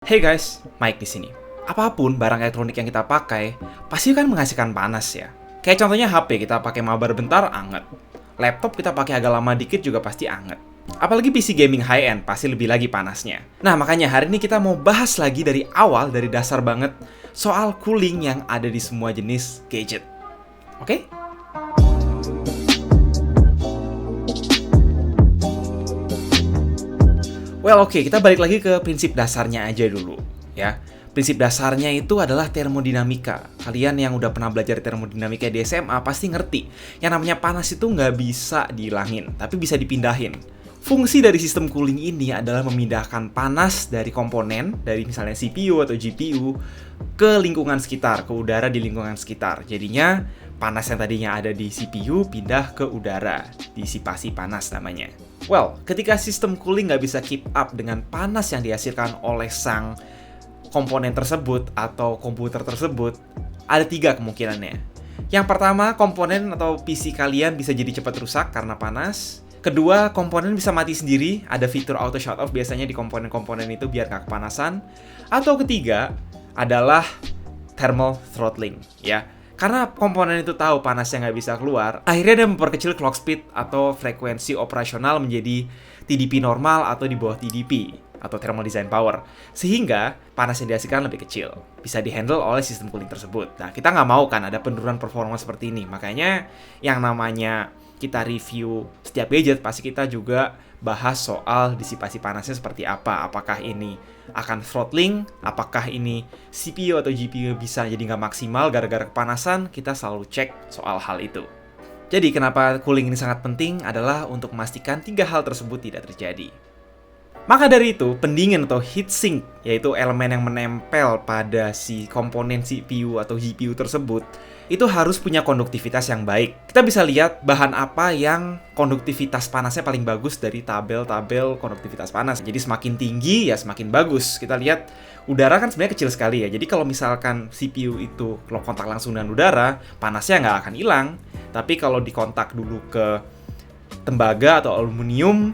Hey guys, Mike di sini. Apapun barang elektronik yang kita pakai, pasti kan menghasilkan panas ya. Kayak contohnya HP, kita pakai mabar bentar, anget. Laptop kita pakai agak lama dikit juga pasti anget. Apalagi PC gaming high-end, pasti lebih lagi panasnya. Nah, makanya hari ini kita mau bahas lagi dari awal, dari dasar banget, soal cooling yang ada di semua jenis gadget. Oke? Well, oke, kita balik lagi ke prinsip dasarnya aja dulu, ya. Prinsip dasarnya itu adalah termodinamika. Kalian yang udah pernah belajar termodinamika di SMA pasti ngerti. Yang namanya panas itu nggak bisa dihilangin, tapi bisa dipindahin. Fungsi dari sistem cooling ini adalah memindahkan panas dari komponen, dari misalnya CPU atau GPU, ke lingkungan sekitar, ke udara di lingkungan sekitar. Jadinya, panas yang tadinya ada di CPU pindah ke udara, disipasi panas namanya. Well, ketika sistem cooling nggak bisa keep up dengan panas yang dihasilkan oleh sang komponen tersebut atau komputer tersebut, ada 3 kemungkinannya. Yang pertama, komponen atau PC kalian bisa jadi cepat rusak karena panas. Kedua, komponen bisa mati sendiri, ada fitur auto shut off biasanya di komponen-komponen itu biar nggak kepanasan. Atau ketiga, adalah thermal throttling, ya. Karena komponen itu tahu panasnya nggak bisa keluar, akhirnya dia memperkecil clock speed atau frekuensi operasional menjadi TDP normal atau di bawah TDP atau thermal design power. Sehingga panas yang dihasilkan lebih kecil. Bisa dihandle oleh sistem cooling tersebut. Nah, kita nggak mau kan ada penurunan performa seperti ini. Makanya yang namanya kita review setiap gadget, pasti kita juga bahas soal disipasi panasnya seperti apa. Apakah ini akan throttling, apakah ini CPU atau GPU bisa jadi nggak maksimal gara-gara kepanasan, kita selalu cek soal hal itu. Jadi kenapa cooling ini sangat penting adalah untuk memastikan 3 hal tersebut tidak terjadi. Maka dari itu, pendingin atau heatsink, yaitu elemen yang menempel pada si komponen CPU atau GPU tersebut, itu harus punya konduktivitas yang baik. Kita bisa lihat bahan apa yang konduktivitas panasnya paling bagus dari tabel-tabel konduktivitas panas. Jadi semakin tinggi, ya semakin bagus. Kita lihat udara kan sebenarnya kecil sekali ya. Jadi kalau misalkan CPU itu kontak langsung dengan udara, panasnya nggak akan hilang. Tapi kalau dikontak dulu ke tembaga atau aluminium,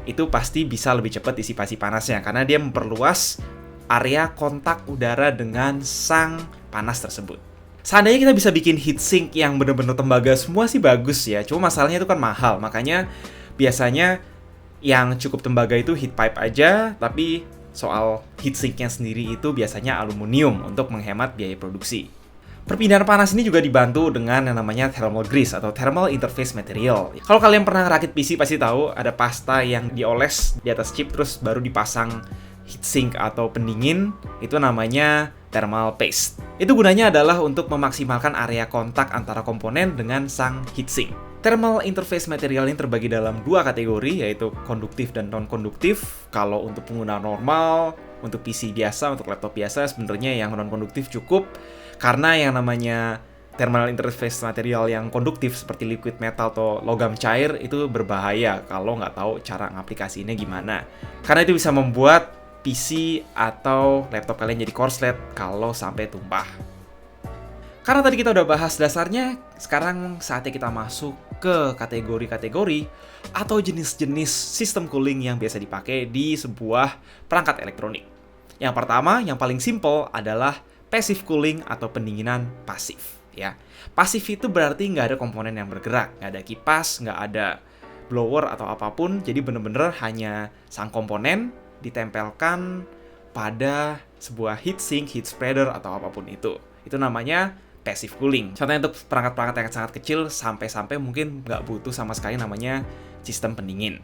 itu pasti bisa lebih cepat disipasi panasnya karena dia memperluas area kontak udara dengan sang panas tersebut. Seandainya kita bisa bikin heatsink yang benar-benar tembaga semua sih bagus ya, cuma masalahnya itu kan mahal, makanya biasanya yang cukup tembaga itu heat pipe aja, tapi soal heatsinknya sendiri itu biasanya aluminium untuk menghemat biaya produksi. Perpindahan panas ini juga dibantu dengan yang namanya thermal grease atau thermal interface material. Kalau kalian pernah ngerakit PC pasti tahu ada pasta yang dioles di atas chip terus baru dipasang heatsink atau pendingin, itu namanya thermal paste. Itu gunanya adalah untuk memaksimalkan area kontak antara komponen dengan sang heatsink. Thermal interface material ini terbagi dalam 2 kategori, yaitu konduktif dan non-konduktif. Kalau untuk pengguna normal, untuk PC biasa, untuk laptop biasa, sebenarnya yang non-konduktif cukup. Karena yang namanya thermal interface material yang konduktif seperti liquid metal atau logam cair itu berbahaya kalau nggak tahu cara ngaplikasinya gimana. Karena itu bisa membuat PC atau laptop kalian jadi korslet kalau sampai tumpah. Karena tadi kita udah bahas dasarnya, sekarang saatnya kita masuk ke kategori-kategori atau jenis-jenis sistem cooling yang biasa dipakai di sebuah perangkat elektronik. Yang pertama, yang paling simple adalah passive cooling atau pendinginan pasif, ya. Pasif itu berarti nggak ada komponen yang bergerak, nggak ada kipas, nggak ada blower atau apapun, jadi bener-bener hanya sang komponen ditempelkan pada sebuah heatsink, heat spreader atau apapun itu. Itu namanya passive cooling. Contohnya untuk perangkat-perangkat yang sangat kecil, sampai-sampai mungkin nggak butuh sama sekali namanya sistem pendingin.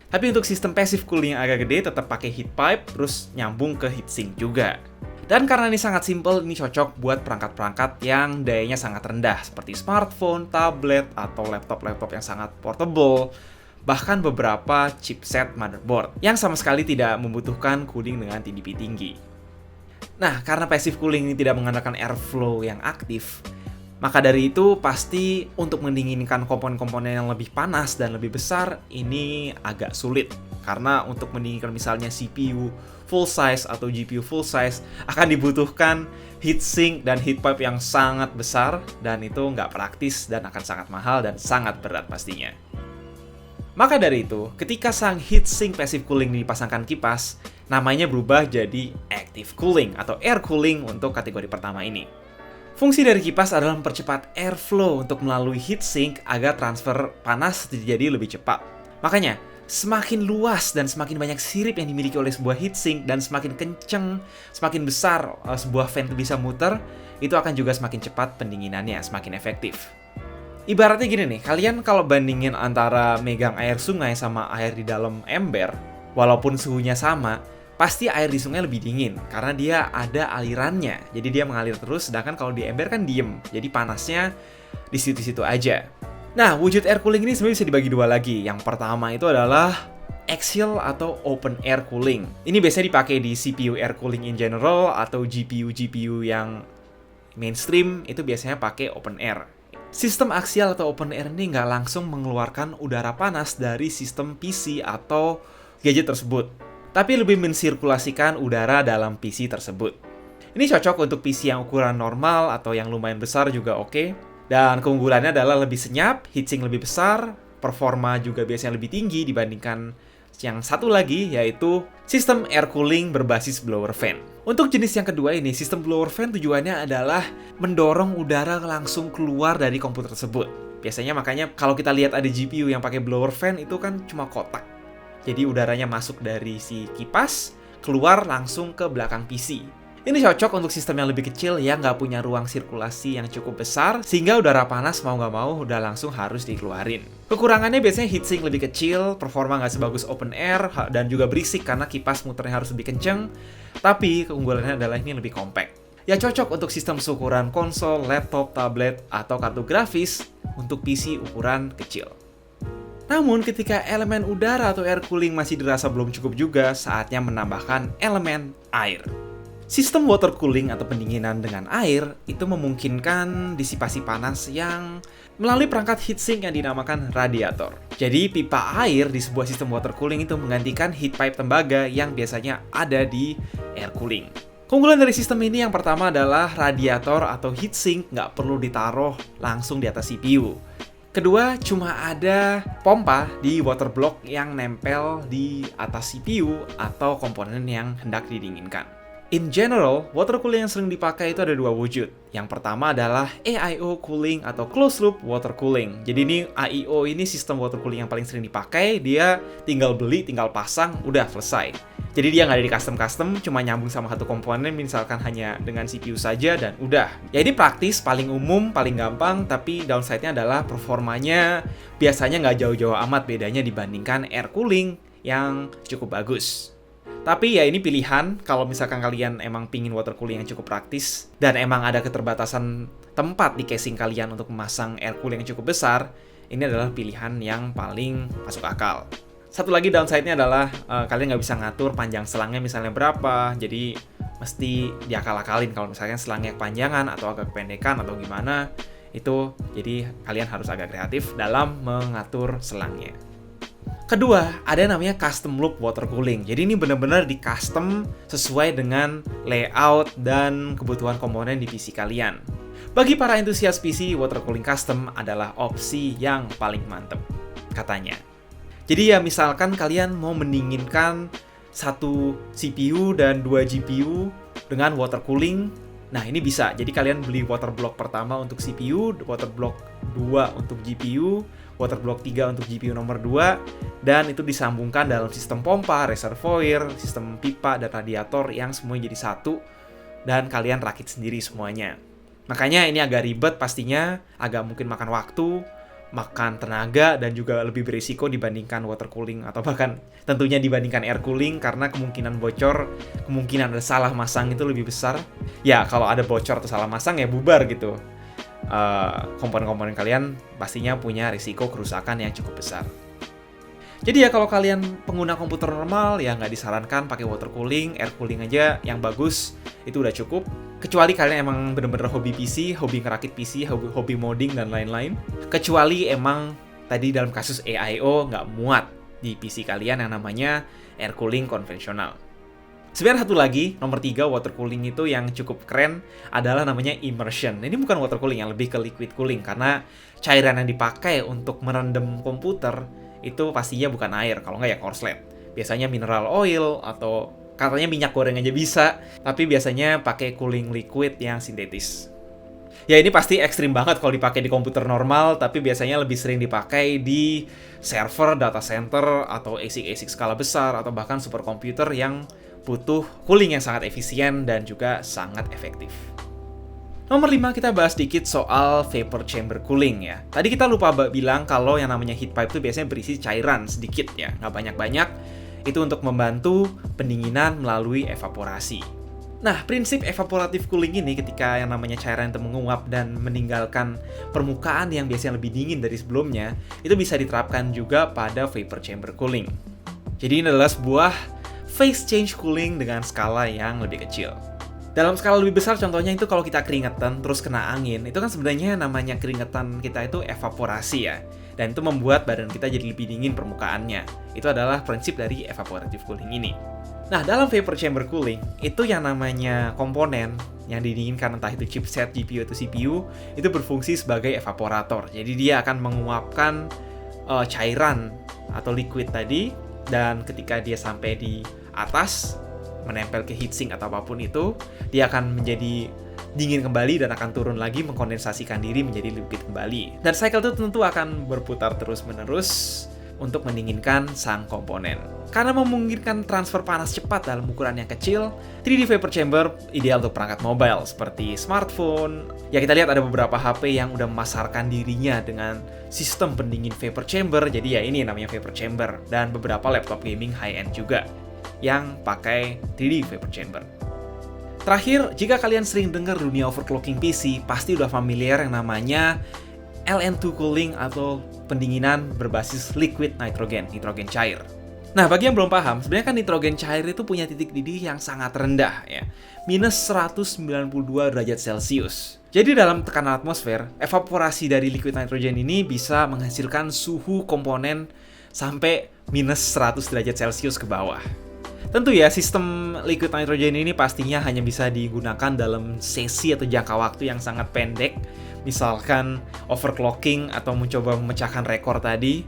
Tapi untuk sistem passive cooling yang agak gede, tetap pakai heat pipe, terus nyambung ke heatsink juga. Dan karena ini sangat simple, ini cocok buat perangkat-perangkat yang dayanya sangat rendah, seperti smartphone, tablet, atau laptop-laptop yang sangat portable, bahkan beberapa chipset motherboard, yang sama sekali tidak membutuhkan cooling dengan TDP tinggi. Nah, karena passive cooling ini tidak mengandalkan airflow yang aktif, maka dari itu pasti untuk mendinginkan komponen-komponen yang lebih panas dan lebih besar, ini agak sulit. Karena untuk mendinginkan misalnya CPU full size atau GPU full size akan dibutuhkan heatsink dan heat pipe yang sangat besar, dan itu nggak praktis dan akan sangat mahal dan sangat berat pastinya. Maka dari itu, ketika sang heatsink passive cooling dipasangkan kipas, namanya berubah jadi active cooling atau air cooling untuk kategori pertama ini. Fungsi dari kipas adalah mempercepat airflow untuk melalui heatsink agar transfer panas terjadi lebih cepat. Makanya, semakin luas dan semakin banyak sirip yang dimiliki oleh sebuah heatsink dan semakin kenceng, semakin besar sebuah fan itu bisa muter, itu akan juga semakin cepat pendinginannya, semakin efektif. Ibaratnya gini nih, kalian kalau bandingin antara megang air sungai sama air di dalam ember, walaupun suhunya sama, pasti air di sungai lebih dingin, karena dia ada alirannya. Jadi dia mengalir terus, sedangkan kalau di ember kan diem, jadi panasnya di situ-situ aja. Nah, wujud air cooling ini sebenarnya bisa dibagi dua lagi. Yang pertama itu adalah axial atau open air cooling. Ini biasanya dipakai di CPU air cooling in general, atau GPU yang mainstream, itu biasanya pakai open air. Sistem aksial atau open air ini nggak langsung mengeluarkan udara panas dari sistem PC atau gadget tersebut, tapi lebih mensirkulasikan udara dalam PC tersebut. Ini cocok untuk PC yang ukuran normal atau yang lumayan besar juga oke. Dan keunggulannya adalah lebih senyap, heatsink lebih besar, performa juga biasanya lebih tinggi dibandingkan yang satu lagi, yaitu sistem air cooling berbasis blower fan. Untuk jenis yang kedua ini, sistem blower fan tujuannya adalah mendorong udara langsung keluar dari komputer tersebut. Biasanya makanya kalau kita lihat ada GPU yang pakai blower fan itu kan cuma kotak. Jadi udaranya masuk dari si kipas, keluar langsung ke belakang PC. Ini cocok untuk sistem yang lebih kecil yang nggak punya ruang sirkulasi yang cukup besar, sehingga udara panas mau nggak mau udah langsung harus dikeluarin. Kekurangannya biasanya heatsink lebih kecil, performa nggak sebagus open air, dan juga berisik karena kipas muternya harus lebih kenceng. Tapi keunggulannya adalah ini lebih compact. Ya cocok untuk sistem seukuran konsol, laptop, tablet, atau kartu grafis untuk PC ukuran kecil. Namun ketika elemen udara atau air cooling masih dirasa belum cukup juga, saatnya menambahkan elemen air. Sistem water cooling atau pendinginan dengan air itu memungkinkan disipasi panas yang melalui perangkat heatsink yang dinamakan radiator. Jadi pipa air di sebuah sistem water cooling itu menggantikan heat pipe tembaga yang biasanya ada di air cooling. Keunggulan dari sistem ini yang pertama adalah radiator atau heatsink nggak perlu ditaruh langsung di atas CPU. Kedua, cuma ada pompa di water block yang nempel di atas CPU atau komponen yang hendak didinginkan. In general, water cooling yang sering dipakai itu ada dua wujud. Yang pertama adalah AIO cooling atau closed loop water cooling. Jadi ini AIO ini sistem water cooling yang paling sering dipakai. Dia tinggal beli, tinggal pasang, udah selesai. Jadi dia nggak ada di custom-custom, cuma nyambung sama satu komponen, misalkan hanya dengan CPU saja dan udah. Ya ini praktis, paling umum, paling gampang, tapi downside-nya adalah performanya biasanya nggak jauh-jauh amat bedanya dibandingkan air cooling yang cukup bagus. Tapi ya ini pilihan, kalau misalkan kalian emang pingin water cooling yang cukup praktis dan emang ada keterbatasan tempat di casing kalian untuk memasang air cooling yang cukup besar, ini adalah pilihan yang paling masuk akal. Satu lagi downside-nya adalah kalian nggak bisa ngatur panjang selangnya misalnya berapa, jadi mesti diakal-akalin kalau misalnya selangnya kepanjangan atau agak kependekan atau gimana, itu jadi kalian harus agak kreatif dalam mengatur selangnya. Kedua, ada namanya custom loop water cooling. Jadi ini benar-benar di custom sesuai dengan layout dan kebutuhan komponen di PC kalian. Bagi para entusias PC, water cooling custom adalah opsi yang paling mantep, katanya. Jadi ya misalkan kalian mau mendinginkan satu CPU dan 2 GPU dengan water cooling, nah ini bisa. Jadi kalian beli water block pertama untuk CPU, water block 2 untuk GPU, water block 3 untuk GPU nomor 2, dan itu disambungkan dalam sistem pompa, reservoir, sistem pipa, dan radiator yang semuanya jadi satu, dan kalian rakit sendiri semuanya. Makanya ini agak ribet pastinya, agak mungkin makan waktu, makan tenaga, dan juga lebih berisiko dibandingkan water cooling, atau bahkan tentunya dibandingkan air cooling, karena kemungkinan bocor, kemungkinan ada salah masang itu lebih besar. Ya, kalau ada bocor atau salah masang ya bubar gitu. Komponen-komponen kalian pastinya punya risiko kerusakan yang cukup besar. Jadi ya kalau kalian pengguna komputer normal ya nggak disarankan pakai water cooling, air cooling aja yang bagus itu udah cukup. Kecuali kalian emang bener-bener hobi PC, hobi ngerakit PC, hobi modding dan lain-lain. Kecuali emang tadi dalam kasus AIO nggak muat di PC kalian yang namanya air cooling konvensional. Sebenarnya satu lagi, nomor 3 water cooling itu yang cukup keren adalah namanya immersion. Ini bukan water cooling, yang lebih ke liquid cooling karena cairan yang dipakai untuk merendam komputer itu pastinya bukan air, kalau nggak ya korslet. Biasanya mineral oil atau katanya minyak goreng aja bisa, tapi biasanya pakai cooling liquid yang sintetis. Ya ini pasti ekstrim banget kalau dipakai di komputer normal, tapi biasanya lebih sering dipakai di server, data center, atau ASIC-ASIC skala besar, atau bahkan superkomputer yang butuh cooling yang sangat efisien dan juga sangat efektif. Nomor 5, kita bahas sedikit soal vapor chamber cooling ya. Tadi kita lupa bilang kalau yang namanya heat pipe itu biasanya berisi cairan sedikit ya, nggak banyak-banyak. Itu untuk membantu pendinginan melalui evaporasi. Nah, prinsip evaporative cooling ini ketika yang namanya cairan itu menguap dan meninggalkan permukaan yang biasanya lebih dingin dari sebelumnya, itu bisa diterapkan juga pada vapor chamber cooling. Jadi ini adalah sebuah phase change cooling dengan skala yang lebih kecil. Dalam skala lebih besar contohnya itu kalau kita keringetan terus kena angin, itu kan sebenarnya namanya keringetan kita itu evaporasi ya. Dan itu membuat badan kita jadi lebih dingin permukaannya. Itu adalah prinsip dari evaporative cooling ini. Nah, dalam vapor chamber cooling, itu yang namanya komponen yang didinginkan entah itu chipset, GPU atau CPU, itu berfungsi sebagai evaporator. Jadi dia akan menguapkan cairan atau liquid tadi, dan ketika dia sampai di atas, menempel ke heatsink atau apapun itu, dia akan menjadi dingin kembali dan akan turun lagi mengkondensasikan diri menjadi liquid kembali. Dan cycle itu tentu akan berputar terus-menerus untuk mendinginkan sang komponen. Karena memungkinkan transfer panas cepat dalam ukuran yang kecil, 3D Vapor Chamber ideal untuk perangkat mobile seperti smartphone. Ya kita lihat ada beberapa HP yang udah memasarkan dirinya dengan sistem pendingin vapor chamber, jadi ya ini namanya vapor chamber. Dan beberapa laptop gaming high-end juga yang pakai 3D Vapor Chamber. Terakhir, jika kalian sering dengar dunia overclocking PC, pasti udah familiar yang namanya LN2 cooling atau pendinginan berbasis liquid nitrogen cair. Nah, bagi yang belum paham, sebenarnya kan nitrogen cair itu punya titik didih yang sangat rendah ya, minus 192 derajat Celcius. Jadi dalam tekanan atmosfer, evaporasi dari liquid nitrogen ini bisa menghasilkan suhu komponen sampai minus 100 derajat Celcius ke bawah. Tentu ya, sistem liquid nitrogen ini pastinya hanya bisa digunakan dalam sesi atau jangka waktu yang sangat pendek, misalkan overclocking atau mencoba memecahkan rekor tadi,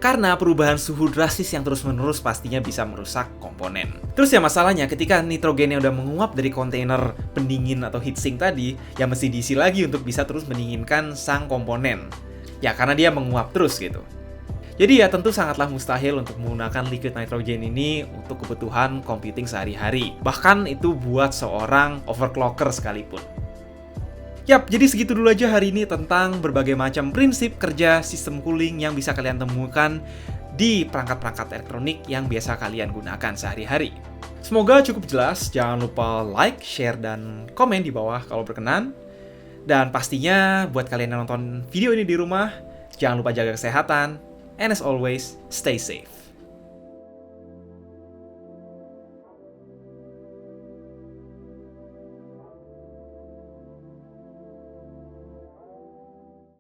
karena perubahan suhu drastis yang terus-menerus pastinya bisa merusak komponen. Terus ya masalahnya, ketika nitrogennya udah menguap dari kontainer pendingin atau heatsink tadi, ya mesti diisi lagi untuk bisa terus mendinginkan sang komponen. Ya karena dia menguap terus gitu. Jadi ya tentu sangatlah mustahil untuk menggunakan liquid nitrogen ini untuk kebutuhan computing sehari-hari. Bahkan itu buat seorang overclocker sekalipun. Yap, jadi segitu dulu aja hari ini tentang berbagai macam prinsip kerja sistem cooling yang bisa kalian temukan di perangkat-perangkat elektronik yang biasa kalian gunakan sehari-hari. Semoga cukup jelas, jangan lupa like, share, dan komen di bawah kalau berkenan. Dan pastinya buat kalian yang nonton video ini di rumah, jangan lupa jaga kesehatan. And as always, stay safe.